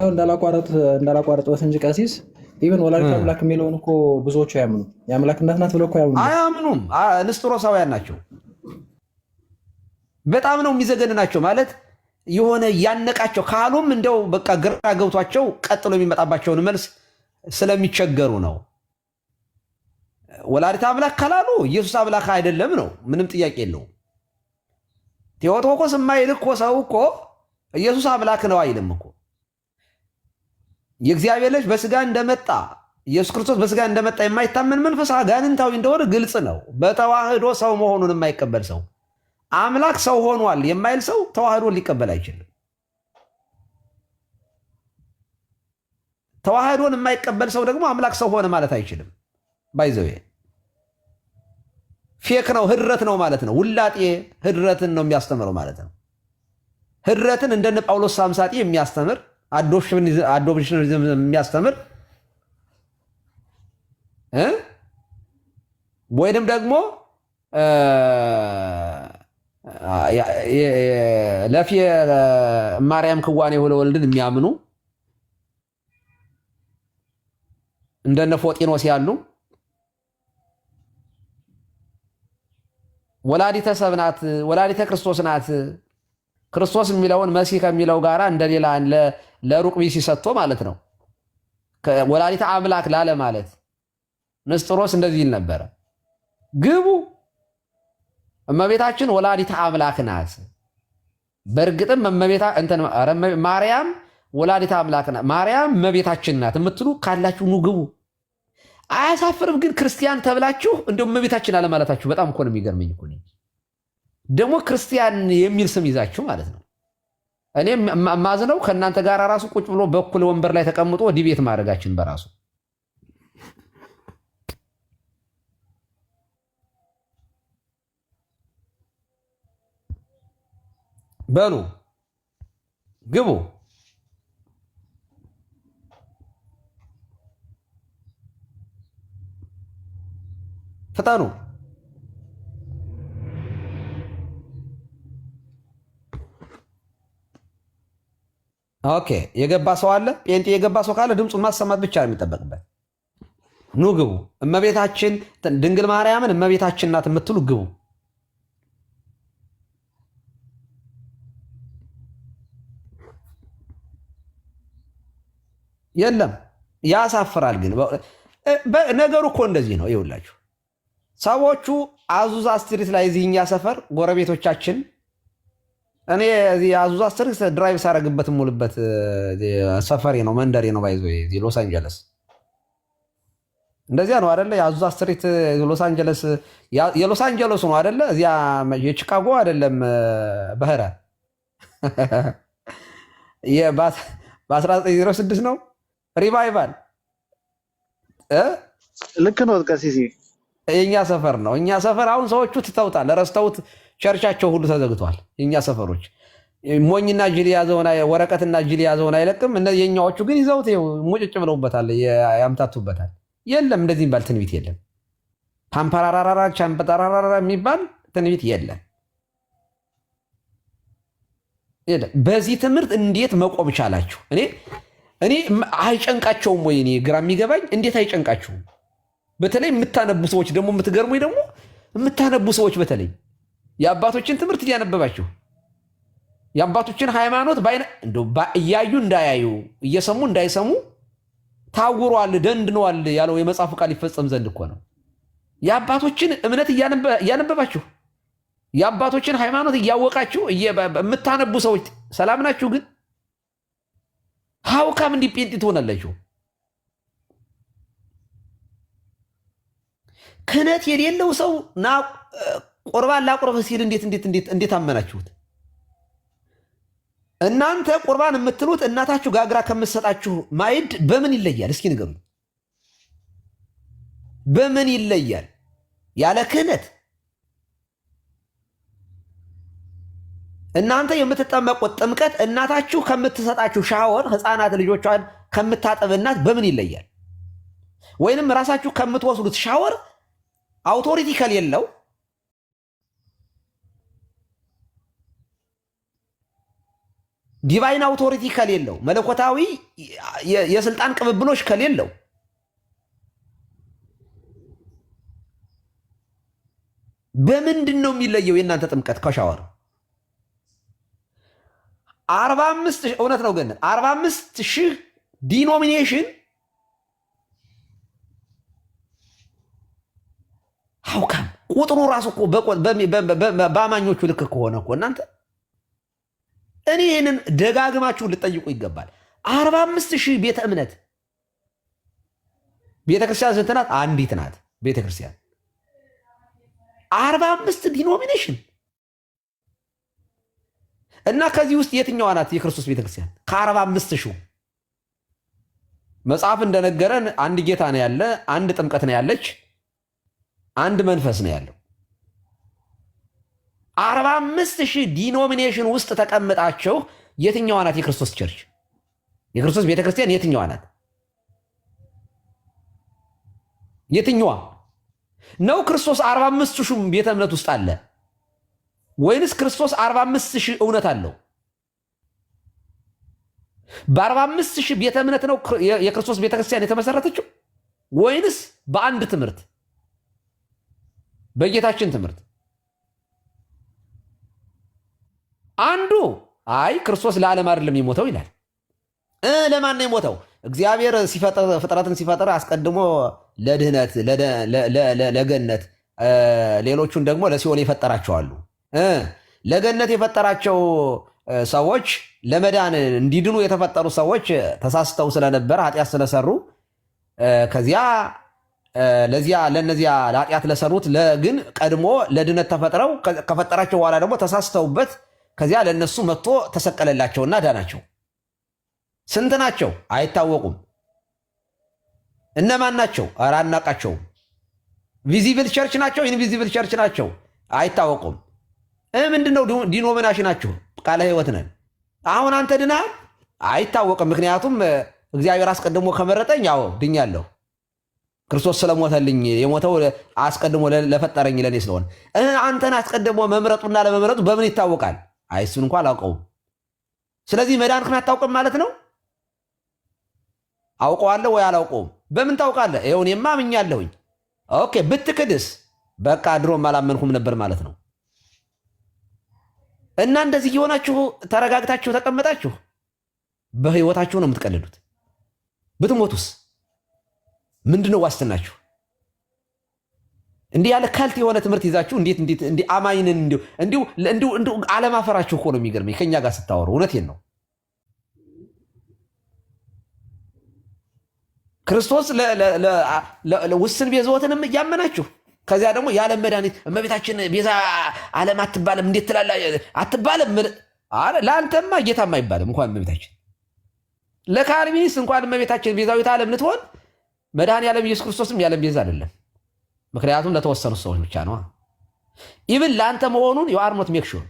እንዳላቋረጥበት እንጂ ቀሲስ ኢቨን ወላዲተ አምላክ የሚለውን እኮ ብዙዎቹ አያምኑ። የአምላክ እናት ናት ብለው እኮ አያምኑም። ንስጥሮሳውያን ናቸው። በጣም ነው የሚዘገንናቸው። ማለት የሆነ ያነቃቸው ካሉም እንደው በቃ ግራ ገብቷቸው ቀጥሎ የሚመጣባቸውን መልስ ስለሚቸገሩ ነው። ወላዲተ አምላክ ካላሉ ኢየሱስ አምላክ አይደለም ነው፣ ምንም ጥያቄ የለውም። ቴዎቶኮስ የማይል እኮ ሰው እኮ ኢየሱስ አምላክ ነው አይልም እኮ። የእግዚአብሔር ልጅ በስጋ እንደመጣ ኢየሱስ ክርስቶስ በስጋ እንደመጣ የማይታመን መንፈስ አጋንንታዊ እንደሆነ ግልጽ ነው። በተዋህዶ ሰው መሆኑን የማይቀበል ሰው አምላክ ሰው ሆኗል የማይል ሰው ተዋህዶ ሊቀበል አይችልም። ተዋህዶን የማይቀበል ሰው ደግሞ አምላክ ሰው ሆነ ማለት አይችልም። ባይዘው ፌክ ነው፣ ህድረት ነው ማለት ነው። ውላጤ ህድረትን ነው የሚያስተምረው ማለት ነው። ህድረትን እንደነ ጳውሎስ ሳምሳጤ የሚያስተምር አዶፕሽኒዝም የሚያስተምር ወይንም ደግሞ ለፊ ማርያም ክዋኔ ወልድን የሚያምኑ እንደነ ፎጢኖስ ያሉ ወላዲተ ሰብ ናት፣ ወላዲተ ክርስቶስ ናት። ክርስቶስ የሚለውን መሲህ ከሚለው ጋራ እንደሌላ ለሩቅ ቢሲ ሰጥቶ ማለት ነው። ወላዲተ አምላክ ላለ ማለት ንስጥሮስ እንደዚህ ይል ነበረ። ግቡ፣ እመቤታችን ወላዲተ አምላክ ናት። በእርግጥም ማርያም ወላዲተ አምላክ ናት፣ ማርያም እመቤታችን ናት የምትሉ ካላችሁ ኑ ግቡ። አያሳፍርም? ግን ክርስቲያን ተብላችሁ እንደው እመቤታችን አለማለታችሁ በጣም እኮ ነው የሚገርመኝ እኮ። ደግሞ ክርስቲያን የሚል ስም ይዛችሁ ማለት ነው። እኔ ማዝነው ከእናንተ ጋር ራሱ ቁጭ ብሎ በኩል ወንበር ላይ ተቀምጦ ዲቤት ማድረጋችን በራሱ በሉ ግቡ። ፍጠኑ። ኦኬ የገባ ሰው አለ። ጴንጤ የገባ ሰው ካለ ድምፁን ማሰማት ብቻ ነው የሚጠበቅበት። ኑ ግቡ። እመቤታችን ድንግል ማርያምን እመቤታችን ናት የምትሉ ግቡ። የለም ያሳፍራል። ግን ነገሩ እኮ እንደዚህ ነው። ይኸውላችሁ ሰዎቹ አዙዛ ስትሪት ላይ እዚህኛ ሰፈር ጎረቤቶቻችን፣ እኔ እዚህ አዙዛ ስትሪት ድራይቭ ሳረግበት ሙልበት ሰፈሬ ነው፣ መንደሬ ነው። ባይዞ እዚህ ሎስ አንጀለስ እንደዚያ ነው አደለ? የአዙዛ ስትሪት ሎስ አንጀለስ የሎስ አንጀለሱ ነው አደለ? እዚያ የቺካጎ አደለም ባህረ በ1906 ነው ሪቫይቫል። ልክ ነው ቀሲስ፣ የእኛ ሰፈር ነው። እኛ ሰፈር አሁን ሰዎቹ ትተውታል፣ ረስተውት ቸርቻቸው ሁሉ ተዘግቷል። የእኛ ሰፈሮች ሞኝና ጅል ያዘውን ወረቀትና ጅል ያዘውን አይለቅም። የኛዎቹ ግን ይዘውት ሙጭጭ ብለውበታል፣ ያምታቱበታል። የለም እንደዚህ የሚባል ትንቢት የለም። ፓምፓራራራ ቻምፓራራራ የሚባል ትንቢት የለም። በዚህ ትምህርት እንዴት መቆም ቻላችሁ? እኔ አይጨንቃቸውም ወይ? እኔ ግራ የሚገባኝ እንዴት አይጨንቃችሁም? በተለይ የምታነቡ ሰዎች ደግሞ የምትገርሙኝ ደግሞ የምታነቡ ሰዎች በተለይ የአባቶችን ትምህርት እያነበባችሁ የአባቶችን ሃይማኖት እያዩ እንዳያዩ እየሰሙ እንዳይሰሙ ታውሯል፣ ደንድነዋል ያለው የመጽሐፉ ቃል ይፈጸም ዘንድ እኮ ነው። የአባቶችን እምነት እያነበባችሁ የአባቶችን ሃይማኖት እያወቃችሁ የምታነቡ ሰዎች ሰላም ናችሁ? ግን ሀውካም እንዲህ ጴንጤ ትሆናላችሁ? ክህነት የሌለው ሰው ቁርባን ላቁርብ ሲል እንዴት አመናችሁት? እናንተ ቁርባን የምትሉት እናታችሁ ጋግራ ከምትሰጣችሁ ማዕድ በምን ይለያል? እስኪ ንገሩኝ። በምን ይለያል? ያለ ክህነት እናንተ የምትጠመቁት ጥምቀት እናታችሁ ከምትሰጣችሁ ሻወር ህፃናት ልጆቿን ከምታጠብ እናት በምን ይለያል? ወይንም ራሳችሁ ከምትወስዱት ሻወር አውቶሪቲ ከሌለው ዲቫይን አውቶሪቲ ከሌለው መለኮታዊ የስልጣን ቅብብሎች ከሌለው በምንድን ነው የሚለየው የእናንተ ጥምቀት ከሻወር? 45 እውነት ነው ገነት 45,000 ዲኖሚኔሽን ሀውካም ቁጥሩ ራሱ እኮ በአማኞቹ ልክ ከሆነ እኮ እናንተ እኔ ይህንን ደጋግማችሁ ልጠይቁ ይገባል። 45,000 ቤተ እምነት ቤተክርስቲያን ስንት ናት? አንዲት ናት ቤተክርስቲያን። 45 ዲኖሚኔሽን እና ከዚህ ውስጥ የትኛዋ ናት የክርስቶስ ቤተክርስቲያን? ከ45,000 መጽሐፍ እንደነገረን አንድ ጌታ ነው ያለ፣ አንድ ጥምቀት ነው ያለች፣ አንድ መንፈስ ነው ያለው። 45,000 ዲኖሚኔሽን ውስጥ ተቀምጣቸው የትኛዋ ናት የክርስቶስ ቸርች? የክርስቶስ ቤተክርስቲያን የትኛዋ ናት? የትኛዋ ነው? ክርስቶስ 45,000 ቤተ እምነት ውስጥ አለ ወይንስ ክርስቶስ 45,000 እውነት አለው? በ45,000 ቤተ እምነት ነው የክርስቶስ ቤተክርስቲያን የተመሰረተችው ወይንስ በአንድ ትምህርት በጌታችን ትምህርት? አንዱ አይ ክርስቶስ ለዓለም አይደለም የሞተው ይላል። ለማን ነው የሞተው? እግዚአብሔር ፍጥረትን ሲፈጥር አስቀድሞ ለድህነት ለገነት፣ ሌሎቹን ደግሞ ለሲኦል የፈጠራቸዋሉ። ለገነት የፈጠራቸው ሰዎች ለመዳን እንዲድኑ የተፈጠሩ ሰዎች ተሳስተው ስለነበር ኃጢአት ስለሰሩ ከዚያ ለነዚያ ለኃጢአት ለሰሩት ግን ቀድሞ ለድነት ተፈጥረው ከፈጠራቸው በኋላ ደግሞ ተሳስተውበት ከዚያ ለነሱ መጥቶ ተሰቀለላቸውና ዳናቸው። ስንት ናቸው? አይታወቁም። እነማን ናቸው? ኧረ አናውቃቸውም። ቪዚብል ቸርች ናቸው? ኢንቪዚብል ቸርች ናቸው? አይታወቁም። ምንድነው ዲኖሚናሽናችሁ? ቃለ ሕይወት ነን። አሁን አንተ ድናል? አይታወቅም። ምክንያቱም እግዚአብሔር አስቀድሞ ከመረጠኝ ያው ድኛለሁ። ክርስቶስ ስለሞተልኝ የሞተው አስቀድሞ ለፈጠረኝ ለኔ ስለሆነ አንተን አስቀድሞ መምረጡና ለመምረጡ በምን ይታወቃል? አይ እሱን እንኳን አላውቀውም። ስለዚህ መዳንህን አታውቅም ማለት ነው። አውቀዋለሁ ወይ አላውቀውም? በምን ታውቃለህ? ይኸው እኔማ አምኛለሁኝ። ኦኬ ብትክድስ በቃ ድሮም አላመንኩም ነበር ማለት ነው። እና እንደዚህ የሆናችሁ ተረጋግታችሁ ተቀመጣችሁ በህይወታችሁ ነው የምትቀልዱት። ብትሞቱስ ምንድነው ዋስትናችሁ? እንዲህ ያለ ካልት የሆነ ትምህርት ይዛችሁ እንዴት አማኝንን እንዲሁ አለማፈራችሁ እኮ ነው የሚገርመኝ ከኛ ጋር ስታወሩ። እውነቴን ነው። ክርስቶስ ውስን ቤዛዎትንም እያመናችሁ ከዚያ ደግሞ የዓለም መድኃኒት እመቤታችን ቤዛ ዓለም አትባልም እንዴት ትላለህ? አትባልም። ለአንተማ ጌታማ አይባልም እንኳን እመቤታችን። ለካልቪኒስት እንኳን እመቤታችን ቤዛዊት ዓለም ልትሆን መድኃኔዓለም ኢየሱስ ክርስቶስም የዓለም ቤዛ አይደለም። ምክንያቱም ለተወሰኑ ሰዎች ብቻ ነው። ኢቭን ለአንተ መሆኑን ዩ አር ኖት ሜክ ሹር።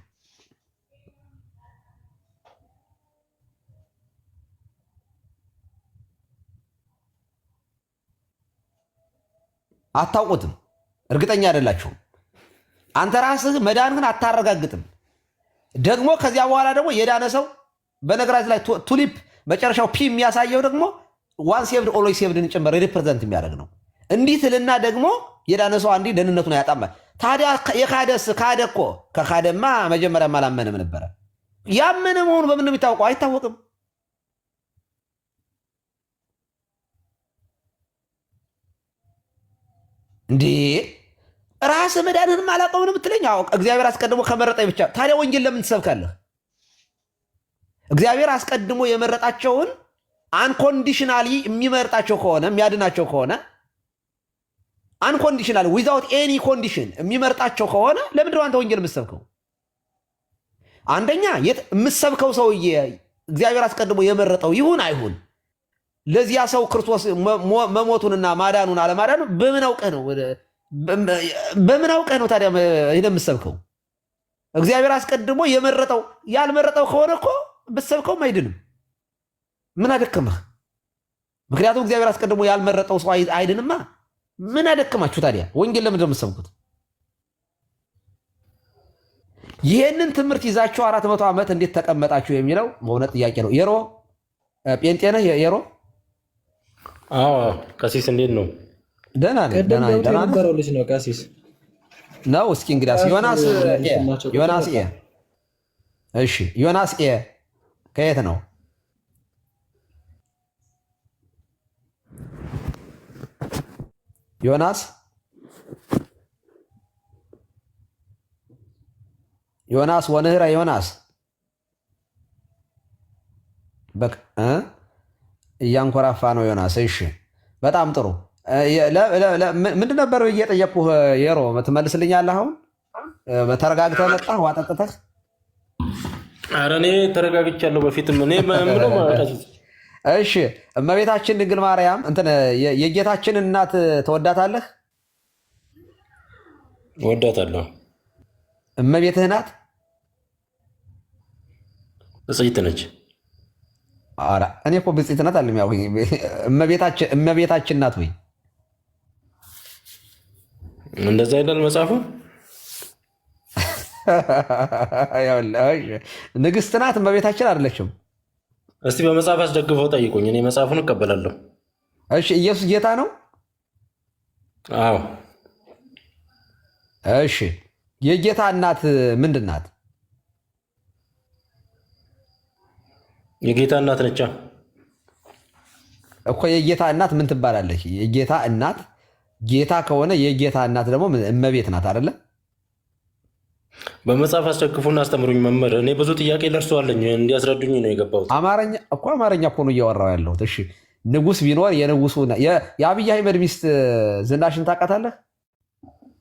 አታውቁትም፣ እርግጠኛ አይደላችሁም። አንተ ራስህ መዳንህን አታረጋግጥም። ደግሞ ከዚያ በኋላ ደግሞ የዳነ ሰው በነገራችን ላይ ቱሊፕ መጨረሻው ፒ የሚያሳየው ደግሞ ዋን ሴቭድ ኦልዌይስ ሴቭድን ጭምር ሪፕሬዘንት የሚያደርግ ነው። እንዲህ ትልና ደግሞ የዳነ ሰው አንዲ ደህንነቱን አያጣም። ታዲያ የካደስ ካደ እኮ ከካደማ መጀመሪያም አላመንም ነበረ። ያመነ መሆኑ በምን ነው የሚታወቀው? አይታወቅም። እንዴ ራስህ መዳንህንም አላውቀውም የምትለኝ? አዎ እግዚአብሔር አስቀድሞ ከመረጠኝ ብቻ። ታዲያ ወንጌል ለምን ትሰብካለህ? እግዚአብሔር አስቀድሞ የመረጣቸውን አንኮንዲሽናሊ የሚመርጣቸው ከሆነ የሚያድናቸው ከሆነ አንኮንዲሽናል ዊዛውት ኤኒ ኮንዲሽን የሚመርጣቸው ከሆነ ለምንድነው አንተ ወንጌል የምትሰብከው? አንደኛ የምትሰብከው ሰውዬ እግዚአብሔር አስቀድሞ የመረጠው ይሁን አይሁን ለዚያ ሰው ክርስቶስ መሞቱንና ማዳኑን አለማዳኑ በምን አውቀህ ነው? በምን አውቀህ ነው ታዲያ ይሄን የምትሰብከው? እግዚአብሔር አስቀድሞ የመረጠው ያልመረጠው ከሆነ እኮ ብትሰብከውም አይድንም። ምን አደከመህ? ምክንያቱም እግዚአብሔር አስቀድሞ ያልመረጠው ሰው አይድንማ። ምን አደከማችሁ ታዲያ? ወንጌል ለምንድን ነው የምትሰብኩት? ይህንን ትምህርት ይዛችሁ 400 ዓመት እንዴት ተቀመጣችሁ የሚለው በእውነት ጥያቄ ነው። የሮ ጴንጤ ነህ? የሮ አዎ፣ ቀሲስ እንዴት ነው? ደህና ነኝ። ደህና ነበረው ልጅ ነው ቀሲስ ነው። እስኪ እንግዲያስ ዮናስ እሺ፣ ዮናስ ከየት ነው? ዮናስ ወንህረ ዮናስ በቃ እያንኮራፋ ነው ዮናስ። እሺ በጣም ጥሩ። ምንድን ነበር እየጠየቅኩህ? የሮ ትመልስልኛለህ? አሁን ተረጋግተህ መጣህ? ውሃ ጠጥተህ? ኧረ እኔ ተረጋግቻለሁ። በፊትም እኔ ምንም እሺ እመቤታችን ድንግል ማርያም እንትን የጌታችን እናት ተወዳታለህ? ወዳታለሁ። እመቤትህ ናት? ብፅዕት ነች። ኧረ እኔ እኮ ብፅዕት ናት አልም ያው እመቤታችን ናት ወይ? እንደዛ ይላል መጽሐፉ። ንግስት ናት እመቤታችን አይደለችም? እስቲ በመጽሐፍ አስደግፈው ጠይቁኝ፣ እኔ መጽሐፉን እቀበላለሁ። እሺ ኢየሱስ ጌታ ነው? አዎ። እሺ የጌታ እናት ምንድን ናት? የጌታ እናት ነቻ እኮ። የጌታ እናት ምን ትባላለች? የጌታ እናት ጌታ ከሆነ የጌታ እናት ደግሞ እመቤት ናት አይደለ? በመጽሐፍ አስደግፉና አስተምሩኝ መምህር። እኔ ብዙ ጥያቄ ለእርሷለኝ እንዲያስረዱኝ ነው የገባሁት። አማርኛ እኮ ነው እያወራሁ ያለሁት። እሺ ንጉስ ቢኖር የንጉሱ የአብይ አህመድ ሚስት ዝናሽን ታውቃታለህ?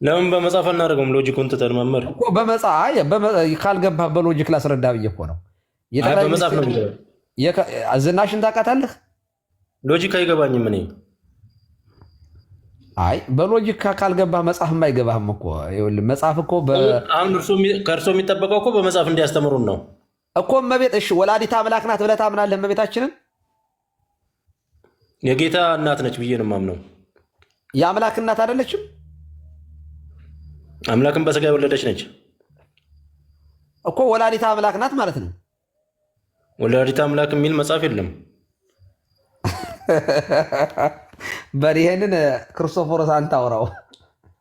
ለምን በመጽሐፍ አናደርገውም? ሎጂኩን ትተን መምህር እኮ ካልገባህ በሎጂክ ላስረዳ ብዬ እኮ ነው። በመጽሐፍ ነው ዝናሽን ታውቃታለህ? ሎጂክ አይገባኝም እኔ። አይ በሎጂክ ካልገባህ መጽሐፍም አይገባህም እኮ። መጽሐፍ እኮ አሁን ከእርሶ የሚጠበቀው እኮ በመጽሐፍ እንዲያስተምሩን ነው እኮ። እመቤት እሺ ወላዲተ አምላክ ናት ብለህ ታምናለህ? እመቤታችንን የጌታ እናት ነች ብዬ ነው የማምነው። የአምላክ እናት አይደለችም? አምላክን በስጋ የወለደች ነች እኮ። ወላዲተ አምላክ ናት ማለት ነው። ወላዲተ አምላክ የሚል መጽሐፍ የለም። ይሄንን ክርስቶፎሮስ አንተ አውራው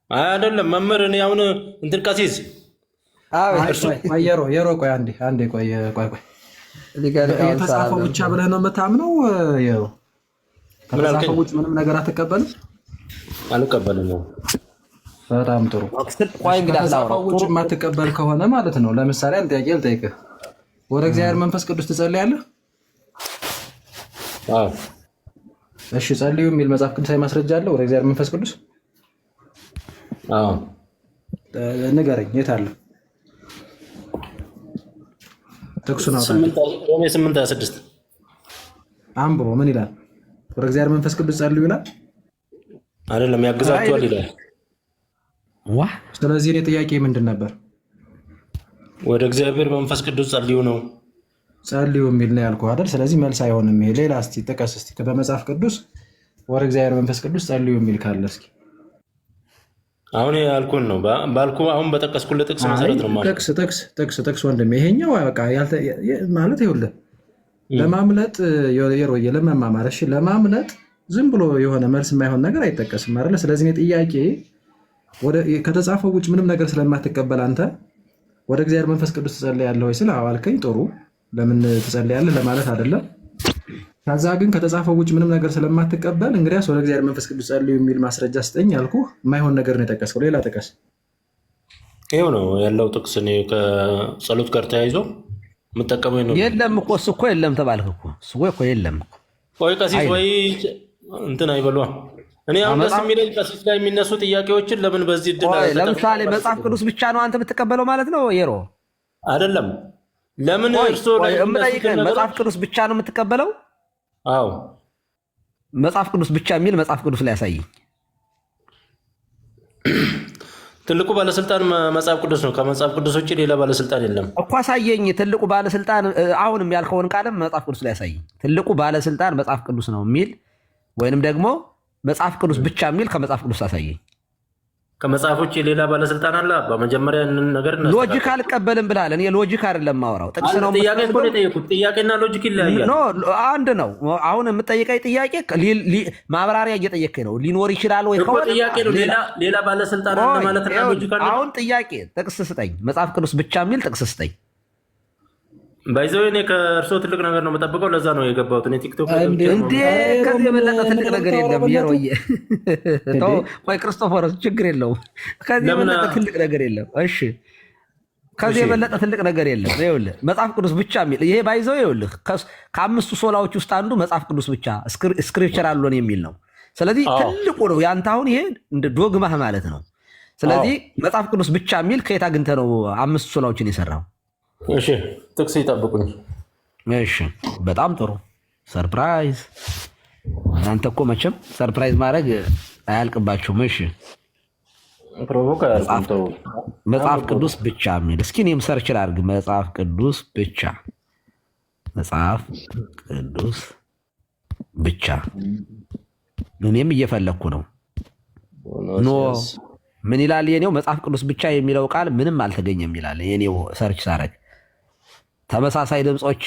አይደለም መምህር። እኔ አሁን እንትን ቀሲስ የሮ ቆይ አንዴ ቆይ የተጻፈው ብቻ ብለህ ነው የምታምነው? የሮ ከተጻፈው ውጭ ምንም ነገር አትቀበልም? አልቀበልም ነው። በጣም ጥሩ። ከተጻፈው ውጭ የማትቀበል ከሆነ ማለት ነው። ለምሳሌ አንድ ጥያቄ ልጠይቅህ። ወደ እግዚአብሔር መንፈስ ቅዱስ ትጸልያለህ? አዎ። እሺ፣ ጸልዩ የሚል መጽሐፍ ቅዱሳዊ ማስረጃ አለ ወደ እግዚአብሔር መንፈስ ቅዱስ? አዎ። ንገረኝ፣ የት አለ? ጥቅሱን አውጣ። ሮሜ 8:26 አንብቦ ምን ይላል? ወደ እግዚአብሔር መንፈስ ቅዱስ ጸልዩ ይላል አይደለም? ያግዛችኋል ይላል። ስለዚህ እኔ ጥያቄ ምንድን ነበር? ወደ እግዚአብሔር መንፈስ ቅዱስ ጸልዩ ነው። ጸልዩ የሚል ነው ያልኩህ አይደል? ስለዚህ መልስ አይሆንም ይሄ። ሌላ እስቲ ጥቀስ እስቲ በመጽሐፍ ቅዱስ ወደ እግዚአብሔር መንፈስ ቅዱስ ጸልዩ የሚል ካለ እስኪ። አሁን ያልኩህን ነው ባልኩ። አሁን በጠቀስኩልህ ጥቅስ መሰረት ነው ማለት ጥቅስ ወንድሜ። ይሄኛው በቃ ማለት ይኸውልህ ለማምለጥ የሮየ ለመማማር እሺ፣ ለማምለጥ ዝም ብሎ የሆነ መልስ የማይሆን ነገር አይጠቀስም አይደለ? ስለዚህ እኔ ጥያቄ ከተጻፈው ውጭ ምንም ነገር ስለማትቀበል አንተ ወደ እግዚአብሔር መንፈስ ቅዱስ ትጸልያለህ ወይ? ስለ አዋልከኝ ጥሩ፣ ለምን ትጸልያለህ ለማለት አይደለም። ከዛ ግን ከተጻፈው ውጭ ምንም ነገር ስለማትቀበል እንግዲያስ ወደ እግዚአብሔር መንፈስ ቅዱስ ጸልዩ የሚል ማስረጃ ስጠኝ አልኩህ። የማይሆን ነገር ነው የጠቀስከው። ሌላ ጥቀስ። ይኸው ነው ያለው ጥቅስ። እኔ ከጸሎት ጋር ተያይዞ የምጠቀመው ነው። የለም እኮ እሱ እኮ የለም ተባልክ እኮ እሱ እኮ የለም። ቆይ ቀሲስ ወይ እንትን አይበሏ። እኔ አሁን ደስ የሚለኝ ቀሲስ ላይ የሚነሱ ጥያቄዎችን ለምን በዚህ እድል ለምሳሌ መጽሐፍ ቅዱስ ብቻ ነው አንተ የምትቀበለው ማለት ነው? የሮ አይደለም። ለምን እርሶ ላይ መጽሐፍ ቅዱስ ብቻ ነው የምትቀበለው? አዎ፣ መጽሐፍ ቅዱስ ብቻ የሚል መጽሐፍ ቅዱስ ላይ ያሳየኝ። ትልቁ ባለስልጣን መጽሐፍ ቅዱስ ነው። ከመጽሐፍ ቅዱስ ውጭ ሌላ ባለስልጣን የለም እኮ። አሳየኝ። ትልቁ ባለስልጣን አሁንም ያልከውን ቃልም መጽሐፍ ቅዱስ ላይ ያሳየኝ። ትልቁ ባለስልጣን መጽሐፍ ቅዱስ ነው የሚል ወይንም ደግሞ መጽሐፍ ቅዱስ ብቻ የሚል ከመጽሐፍ ቅዱስ አሳየኝ። ከመጽሐፍ ውጭ ሌላ ባለስልጣን አለ? በመጀመሪያ ነገር ሎጂክ አልቀበልም ብላል። እኔ ሎጂክ አይደለም ማወራው ጥቅስ ነው። ጥያቄና ሎጂክ ይለያያል። አንድ ነው። አሁን የምጠይቀኝ ጥያቄ ማብራሪያ እየጠየቀኝ ነው። ሊኖር ይችላል ወይ? ጥያቄ ነው። ሌላ ባለስልጣን አለ ማለት ነው። ሎጂክ አለ። አሁን ጥያቄ ጥቅስ ስጠኝ። መጽሐፍ ቅዱስ ብቻ የሚል ጥቅስ ስጠኝ። ባይዘው እኔ ከእርስዎ ትልቅ ነገር ነው የምጠብቀው። ለዛ ነው የገባሁት። እኔ ቲክቶክ እንዴ ከዚህ የበለጠ ትልቅ ነገር የለም። የሮዬ ቆይ ክርስቶፎሮስ ችግር የለውም። ከዚህ የበለጠ ትልቅ ነገር የለም። እሺ ከዚህ የበለጠ ትልቅ ነገር የለም። ይኸውልህ መጽሐፍ ቅዱስ ብቻ የሚል ይሄ ባይዘው ይኸውልህ ከአምስቱ ሶላዎች ውስጥ አንዱ መጽሐፍ ቅዱስ ብቻ ስክሪፕቸር አለን የሚል ነው። ስለዚህ ትልቁ ነው ያንተ አሁን ይሄ እንደ ዶግማህ ማለት ነው። ስለዚህ መጽሐፍ ቅዱስ ብቻ የሚል ከየት አግኝተህ ነው አምስቱ ሶላዎችን የሰራው? እሺ ጥቅስ ይጠብቁኝ። እሺ በጣም ጥሩ ሰርፕራይዝ። እናንተ እኮ መቼም ሰርፕራይዝ ማድረግ አያልቅባችሁም። እሺ መጽሐፍ ቅዱስ ብቻ የሚል እስኪ እኔም ሰርች ላድርግ። መጽሐፍ ቅዱስ ብቻ፣ መጽሐፍ ቅዱስ ብቻ። እኔም እየፈለግኩ ነው። ኖ ምን ይላል የኔው? መጽሐፍ ቅዱስ ብቻ የሚለው ቃል ምንም አልተገኘም ይላል የኔው ሰርች ሳረግ። ተመሳሳይ ድምፆች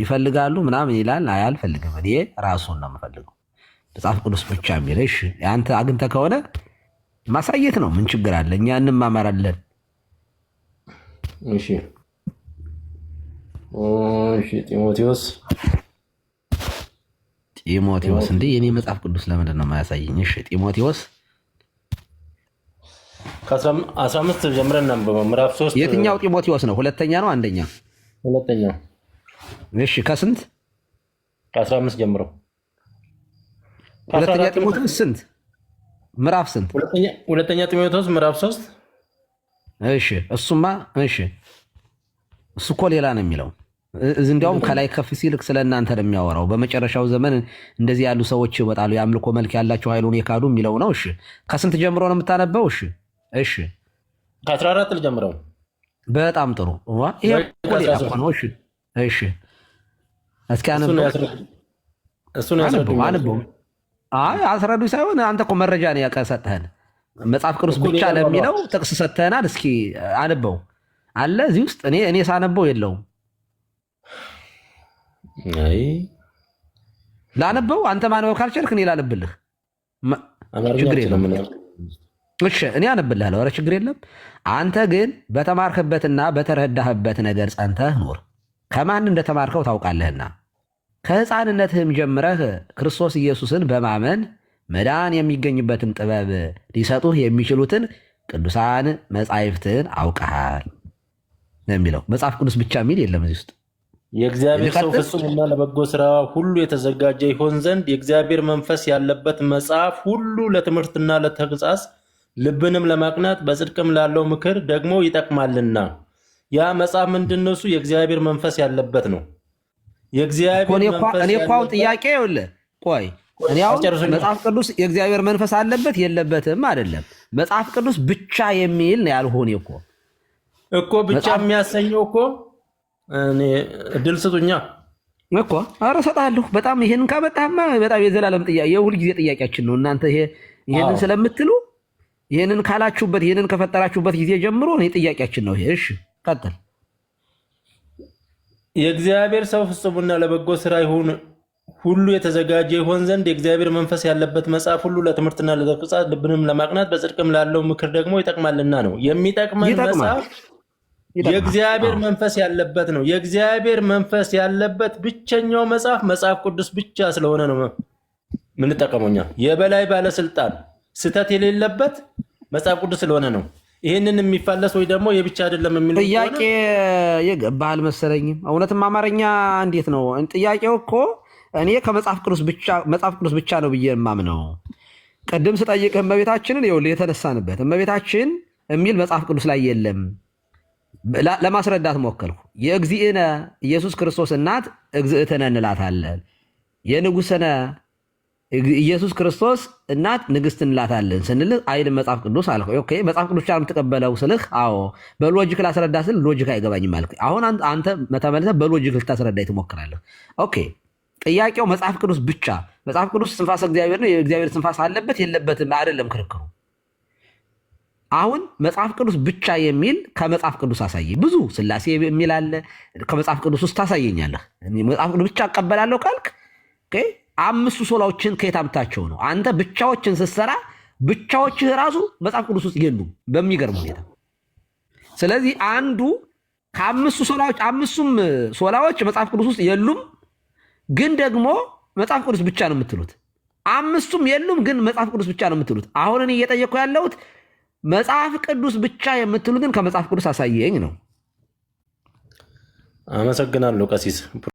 ይፈልጋሉ ምናምን ይላል። አልፈልግም። እኔ ራሱን ነው የምፈልገው መጽሐፍ ቅዱስ ብቻ የሚል። እሺ አንተ አግኝተህ ከሆነ ማሳየት ነው። ምን ችግር አለ? እኛ እንማማራለን። እሺ ጢሞቴዎስ እንዴ የኔ መጽሐፍ ቅዱስ ለምንድን ነው የማያሳየኝ? እሺ ጢሞቴዎስ ከ15 ጀምረን እናንብበው። ምዕራፍ 3 የትኛው ጢሞቴዎስ ነው? ሁለተኛ ነው አንደኛ? ሁለተኛው። እሺ ከስንት? ከ15 ጀምሮ። ሁለተኛ ጢሞቴዎስ ስንት? ምዕራፍ ስንት? ሁለተኛ ጢሞቴዎስ ምዕራፍ 3። እሺ እሱማ እሺ እሱ እኮ ሌላ ነው የሚለው። እንዲያውም ከላይ ከፍ ሲል ስለ እናንተ ነው የሚያወራው። በመጨረሻው ዘመን እንደዚህ ያሉ ሰዎች ይወጣሉ፣ የአምልኮ መልክ ያላቸው ኃይሉን የካዱ የሚለው ነው። እሺ ከስንት ጀምሮ ነው የምታነበው? እሺ እሺ ከ14 ልጀምረው። በጣም ጥሩ። ይሄ እኮ ሌላ እኮ ነው። እሺ እሺ እስኪ አነበው። አይ አስረዱ ሳይሆን አንተ እኮ መረጃ ነው ያቀሰጠህን። መጽሐፍ ቅዱስ ብቻ ለሚለው ጥቅስ ሰጥተህናል። እስኪ አነበው አለ እዚህ ውስጥ። እኔ ሳነበው የለውም። አይ ላነበው አንተ ማንበብ ካልቻልክ እኔ ላነብልህ። አማርኛ ችግር አልችልም የለም። እኔ። እሺ እኔ አነብልሃለሁ። ኧረ ችግር የለም። አንተ ግን በተማርክበትና በተረዳህበት ነገር ጸንተህ ኑር፣ ከማን እንደተማርከው ታውቃለህና። ከሕፃንነትህም ጀምረህ ክርስቶስ ኢየሱስን በማመን መዳን የሚገኝበትን ጥበብ ሊሰጡህ የሚችሉትን ቅዱሳን መጻሕፍትን አውቀሃል ነው የሚለው። መጽሐፍ ቅዱስ ብቻ የሚል የለም እዚህ ውስጥ። የእግዚአብሔር ሰው ልቀጥል? ፍጹምና ለበጎ ስራ ሁሉ የተዘጋጀ ይሆን ዘንድ የእግዚአብሔር መንፈስ ያለበት መጽሐፍ ሁሉ ለትምህርትና ለተግሣጽ ልብንም ለማቅናት በጽድቅም ላለው ምክር ደግሞ ይጠቅማልና። ያ መጽሐፍ ምንድን ነው? እሱ የእግዚአብሔር መንፈስ ያለበት ነው። የእግዚአብሔር እኔ መንፈስ እኮ አሁን ያለበት ጥያቄ ይኸውልህ፣ ቆይ እኔ አሁን አስጨርሱኝ። መጽሐፍ ቅዱስ የእግዚአብሔር መንፈስ አለበት የለበትም አይደለም፣ መጽሐፍ ቅዱስ ብቻ የሚል ነው ያልሆነ እኮ ብቻ የሚያሰኘው እኮ እኔ እድል ስጡኛ እኮ። ኧረ እሰጥሃለሁ። በጣም ይሄንን ካመጣህማ በጣም የዘላለም ጥያቄ የሁል ጊዜ ጥያቄያችን ነው። እናንተ ይሄንን ስለምትሉ ይሄንን ካላችሁበት ይሄንን ከፈጠራችሁበት ጊዜ ጀምሮ ይሄ ጥያቄያችን ነው። ይሄ እሺ፣ ቀጥል። የእግዚአብሔር ሰው ፍጹምና ለበጎ ስራ ሁሉ የተዘጋጀ ይሆን ዘንድ የእግዚአብሔር መንፈስ ያለበት መጽሐፍ ሁሉ ለትምህርትና ለተግሣጽ ልብንም ለማቅናት በጽድቅም ላለው ምክር ደግሞ ይጠቅማልና ነው። የሚጠቅመን መጽሐፍ የእግዚአብሔር መንፈስ ያለበት ነው። የእግዚአብሔር መንፈስ ያለበት ብቸኛው መጽሐፍ ቅዱስ ብቻ ስለሆነ ነው የምንጠቀመው እኛ። የበላይ ባለስልጣን ስህተት የሌለበት መጽሐፍ ቅዱስ ስለሆነ ነው። ይህንን የሚፋለስ ወይ ደግሞ የብቻ አይደለም የሚል ጥያቄ የገባህ አልመሰለኝም። እውነትም አማርኛ እንዴት ነው ጥያቄው? እኮ እኔ ከመጽሐፍ ቅዱስ ብቻ ነው ብዬ የማምነው። ቅድም ስጠይቅህ እመቤታችንን ይኸውልህ የተነሳንበት እመቤታችን የሚል መጽሐፍ ቅዱስ ላይ የለም። ለማስረዳት ሞከርኩ። የእግዚእነ ኢየሱስ ክርስቶስ እናት እግዝእትነ እንላታለን። የንጉሥነ ኢየሱስ ክርስቶስ እናት ንግሥት እንላታለን ስንልህ አይልም መጽሐፍ ቅዱስ አልከው። ኦኬ መጽሐፍ ቅዱስ ብቻ ነው የምትቀበለው ስልህ አዎ በሎጂክ ላስረዳ ስል ሎጂክ አይገባኝም አልክ። አሁን አንተ ተመልሰህ በሎጂክ ልታስረዳኝ ትሞክራለህ። ኦኬ ጥያቄው መጽሐፍ ቅዱስ ብቻ መጽሐፍ ቅዱስ ትንፋሰ እግዚአብሔር ነው። የእግዚአብሔር ትንፋስ አለበት የለበትም አይደለም ክርክሩ። አሁን መጽሐፍ ቅዱስ ብቻ የሚል ከመጽሐፍ ቅዱስ አሳየኝ። ብዙ ሥላሴ የሚል አለ ከመጽሐፍ ቅዱስ ውስጥ ታሳየኛለህ። መጽሐፍ ቅዱስ ብቻ እቀበላለሁ ካልክ አምስቱ ሶላዎችን ከየት አምጥታቸው ነው? አንተ ብቻዎችን ስትሰራ ብቻዎችህ ራሱ መጽሐፍ ቅዱስ ውስጥ የሉም በሚገርም ሁኔታ። ስለዚህ አንዱ ከአምስቱ ሶላዎች አምስቱም ሶላዎች መጽሐፍ ቅዱስ ውስጥ የሉም፣ ግን ደግሞ መጽሐፍ ቅዱስ ብቻ ነው የምትሉት። አምስቱም የሉም፣ ግን መጽሐፍ ቅዱስ ብቻ ነው የምትሉት። አሁን እኔ እየጠየቅኩ ያለሁት መጽሐፍ ቅዱስ ብቻ የምትሉትን ከመጽሐፍ ቅዱስ አሳየኝ ነው። አመሰግናለሁ ቀሲስ።